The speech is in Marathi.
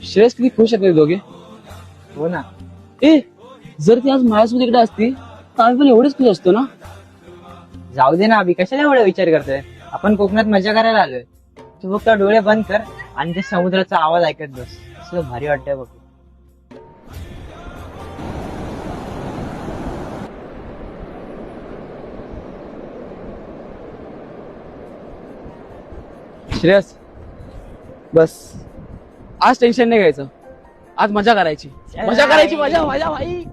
श्रेयस किती खुश आहेत रे दोघे. हो ना. ए जर ती आज माझ्यासोबत इकडे असती तर आम्ही पण एवढेच खुश असतो ना. जाऊ दे ना अभि, कशाला एवढा विचार करतोय. आपण कोकणात मजा करायला आलोय. तू फक्त डोळे बंद कर आणि ते समुद्राचा आवाज ऐकत बस. असं भारी वाटतंय बघ. श्रेयस बस आज टेन्शन नाही घ्यायचं. आज मजा करायची. मजा करायची. मजा मजा भाई.